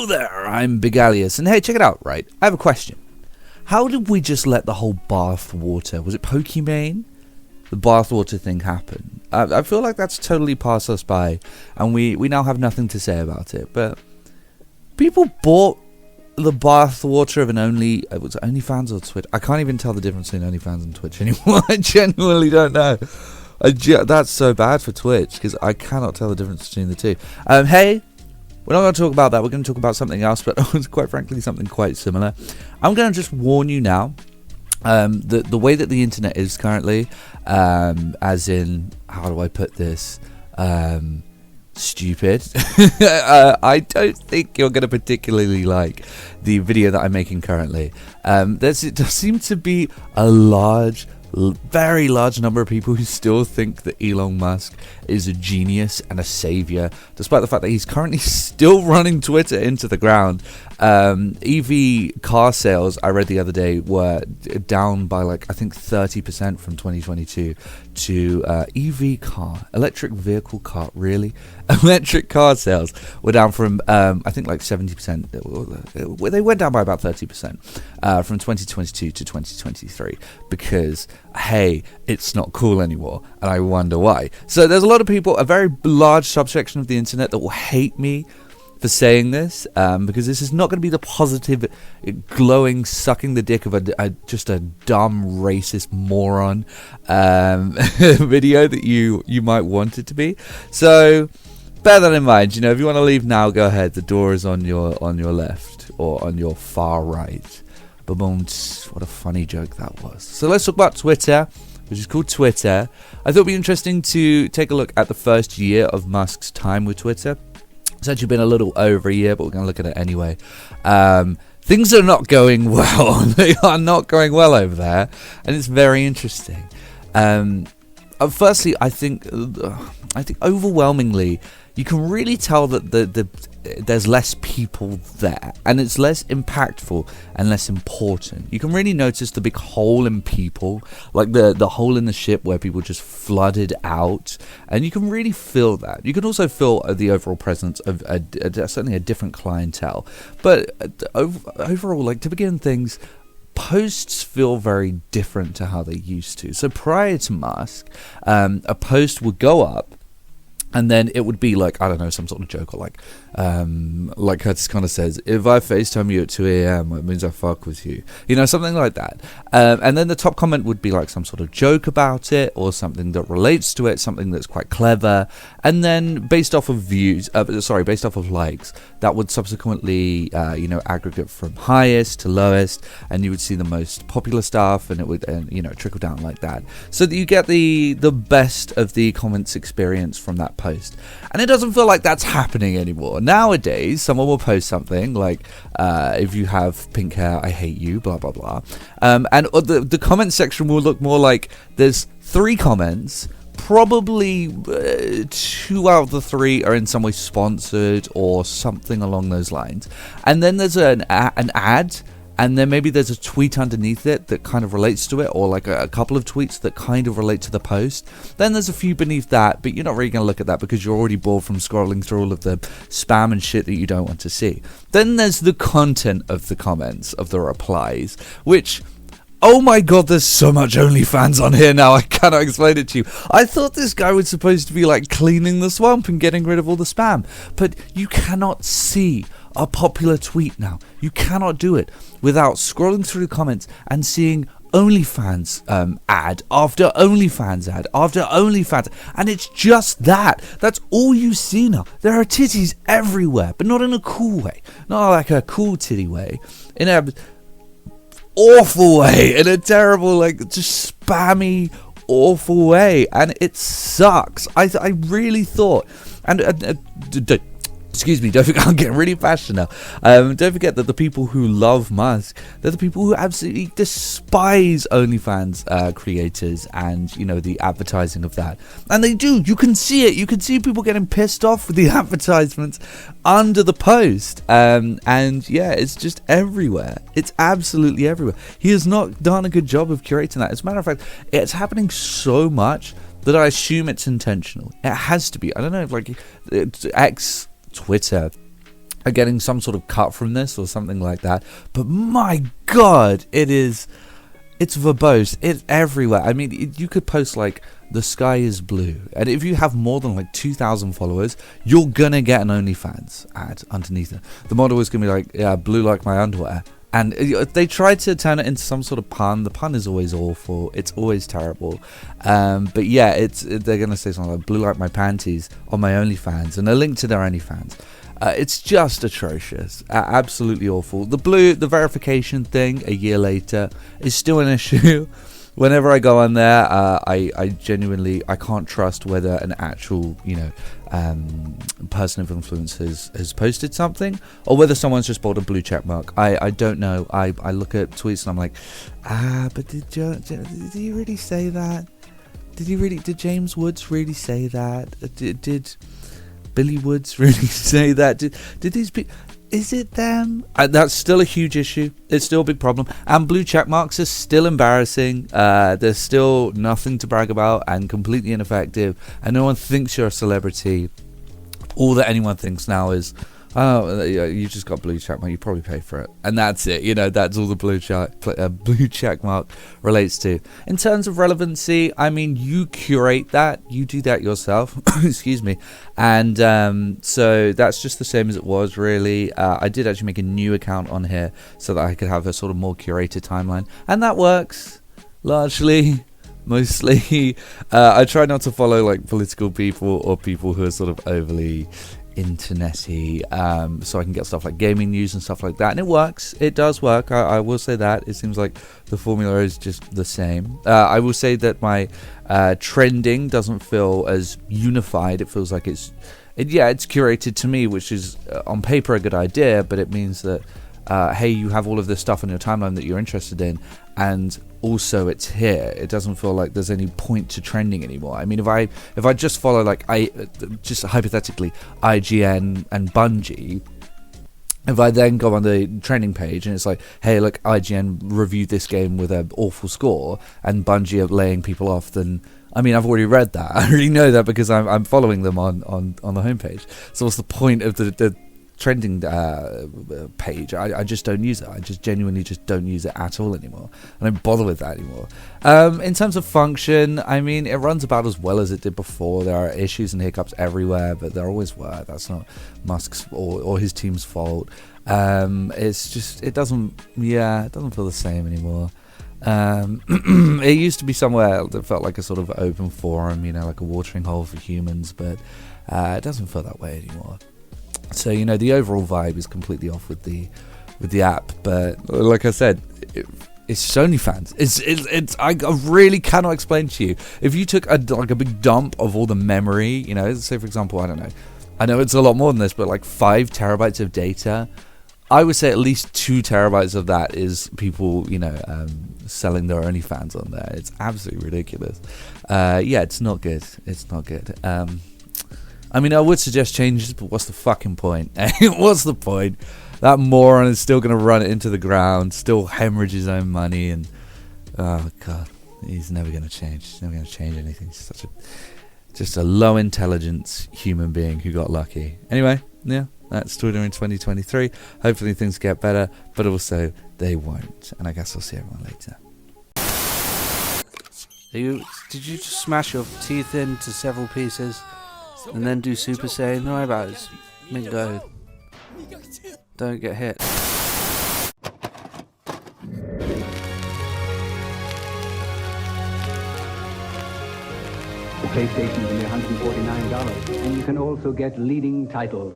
Hello there, I'm Big Alias, and hey, check it out, right? I have a question. How did we just let the whole bathwater, was it Pokimane? The bathwater thing happen? I feel like that's totally passed us by, and we now have nothing to say about it, but people bought the bathwater of an was it OnlyFans or Twitch? I can't even tell the difference between OnlyFans and Twitch anymore. I genuinely don't know. That's so bad for Twitch, because I cannot tell the difference between the two. Hey, we're not going to talk about that. We're going to talk about something else, but quite frankly, something quite similar. I'm going to just warn you now. The way that the internet is currently, as in, how do I put this? Stupid. I don't think you're going to particularly like the video that I'm making currently. There does seem to be a very large number of people who still think that Elon Musk is a genius and a savior, despite the fact that he's currently still running Twitter into the ground. EV car sales, I read the other day, were down by I think 30% from 2022 to electric vehicle car, really? Electric car sales were down from, I think 70%. They went down by about 30% from 2022 to 2023 because, hey, it's not cool anymore, and I wonder why. So there's a lot of people, a very large subsection of the internet that will hate me for saying this, because this is not going to be the positive, glowing, sucking the dick of just a dumb, racist moron video that you might want it to be. So bear that in mind. If you want to leave now, go ahead. The door is on your left or on your far right. Ba-boom. What a funny joke that was. So let's talk about Twitter, which is called Twitter. I thought it'd be interesting to take a look at the first year of Musk's time with Twitter. It's actually been a little over a year, but we're going to look at it anyway. Things are not going well. They are not going well over there, and it's very interesting. Firstly, I think overwhelmingly, you can really tell that there's less people there, and it's less impactful and less important. You can really notice the big hole in people, like the hole in the ship where people just flooded out, and you can really feel that. You can also feel the overall presence of certainly a different clientele. But overall, to begin things, posts feel very different to how they used to. So prior to Musk, a post would go up, and then it would be I don't know, some sort of joke, or like Curtis kind of says, if I FaceTime you at 2 a.m, it means I fuck with you. Something like that. And then the top comment would be some sort of joke about it, or something that relates to it, something that's quite clever. And then based off of based off of likes, that would subsequently, aggregate from highest to lowest, and you would see the most popular stuff, and it would, trickle down like that. So that you get the best of the comments experience from that post. And it doesn't feel like that's happening anymore. Nowadays, someone will post something like, if you have pink hair, I hate you, blah, blah, blah. And the comment section will look more like there's 3 comments, probably 2 out of the 3 are in some way sponsored or something along those lines. And then there's an ad, and then maybe there's a tweet underneath it that kind of relates to it, or a couple of tweets that kind of relate to the post. Then there's a few beneath that, but you're not really going to look at that because you're already bored from scrolling through all of the spam and shit that you don't want to see. Then there's the content of the comments, of the replies, which, oh my god, there's so much OnlyFans on here now, I cannot explain it to you. I thought this guy was supposed to be cleaning the swamp and getting rid of all the spam, but you cannot see a popular tweet now. You cannot do it without scrolling through the comments and seeing OnlyFans ad after OnlyFans ad after OnlyFans, and it's just that. That's all you see now. There are titties everywhere, but not in a cool way, not like a cool titty way, in a awful way, in a terrible, just spammy, awful way, and it sucks. I really thought, and excuse me, don't forget, I'm getting really passionate now. Don't forget that the people who love Musk, they're the people who absolutely despise OnlyFans creators and, the advertising of that. And they do. You can see it. You can see people getting pissed off with the advertisements under the post. And yeah, it's just everywhere. It's absolutely everywhere. He has not done a good job of curating that. As a matter of fact, it's happening so much that I assume it's intentional. It has to be. I don't know if Twitter are getting some sort of cut from this or something like that. But my God, it's verbose. It's everywhere. I mean, you could post like, the sky is blue, and if you have more than like 2,000 followers, you're gonna get an OnlyFans ad underneath it. The model is gonna be like, yeah, blue like my underwear. And they tried to turn it into some sort of pun. The pun is always awful. It's always terrible. But yeah, they're going to say something like blue like my panties on my OnlyFans, and a link to their OnlyFans. It's just atrocious. Absolutely awful. The verification thing a year later is still an issue. Whenever I go on there, I genuinely, I can't trust whether an actual, person of influence has posted something, or whether someone's just bought a blue check mark. I don't know. I look at tweets and I'm like, but did he really say that? Did James Woods really say that? Did Billy Woods really say that? Did these people... Is it them? That's still a huge issue. It's still a big problem. And blue check marks are still embarrassing. There's still nothing to brag about and completely ineffective. And no one thinks you're a celebrity. All that anyone thinks now is, oh, you just got blue check mark. You probably paid for it, and that's it. That's all the blue check mark relates to. In terms of relevancy, I mean, you curate that. You do that yourself. Excuse me. And so that's just the same as it was, really. I did actually make a new account on here so that I could have a sort of more curated timeline, and that works largely. Mostly. I try not to follow like political people or people who are sort of overly internety, so I can get stuff like gaming news and stuff like that, and it works. It does work. I will say that. It seems like the formula is just the same. I will say that my trending doesn't feel as unified. It feels like it's curated to me, which is on paper a good idea, but it means that hey, you have all of this stuff on your timeline that you're interested in, and also it's here. It doesn't feel like there's any point to trending anymore. I mean, if I just follow, like, just hypothetically, IGN and Bungie, if I then go on the trending page and it's like, hey, look, IGN reviewed this game with an awful score and Bungie are laying people off, then I mean, I've already read that. I already know that because I'm following them on the homepage. So what's the point of the trending page? I just don't use it. I just genuinely just don't use it at all anymore. I don't bother with that anymore. In terms of function, I mean, it runs about as well as it did before. There are issues and hiccups everywhere, but there always were. That's not Musk's or his team's fault. It's just, it doesn't feel the same anymore. It used to be somewhere that felt like a sort of open forum, like a watering hole for humans, but it doesn't feel that way anymore. So the overall vibe is completely off with the app. But like I said, it's just OnlyFans. It's I really cannot explain to you. If you took a big dump of all the memory, say for example, I don't know, I know it's a lot more than this, but like 5 terabytes of data, I would say at least 2 terabytes of that is people, selling their OnlyFans on there. It's absolutely ridiculous. It's not good. It's not good. I mean, I would suggest changes, but what's the fucking point? What's the point? That moron is still going to run it into the ground, still hemorrhage his own money, and oh god, he's never going to change. He's never going to change anything. He's just a low intelligence human being who got lucky. Anyway, yeah, that's Twitter in 2023. Hopefully things get better, but also they won't. And I guess I'll see everyone later. Did you just smash your teeth into several pieces and then do Super Saiyan? No, about it. Mingo. Don't get hit. The PlayStation is only $149, and you can also get leading titles.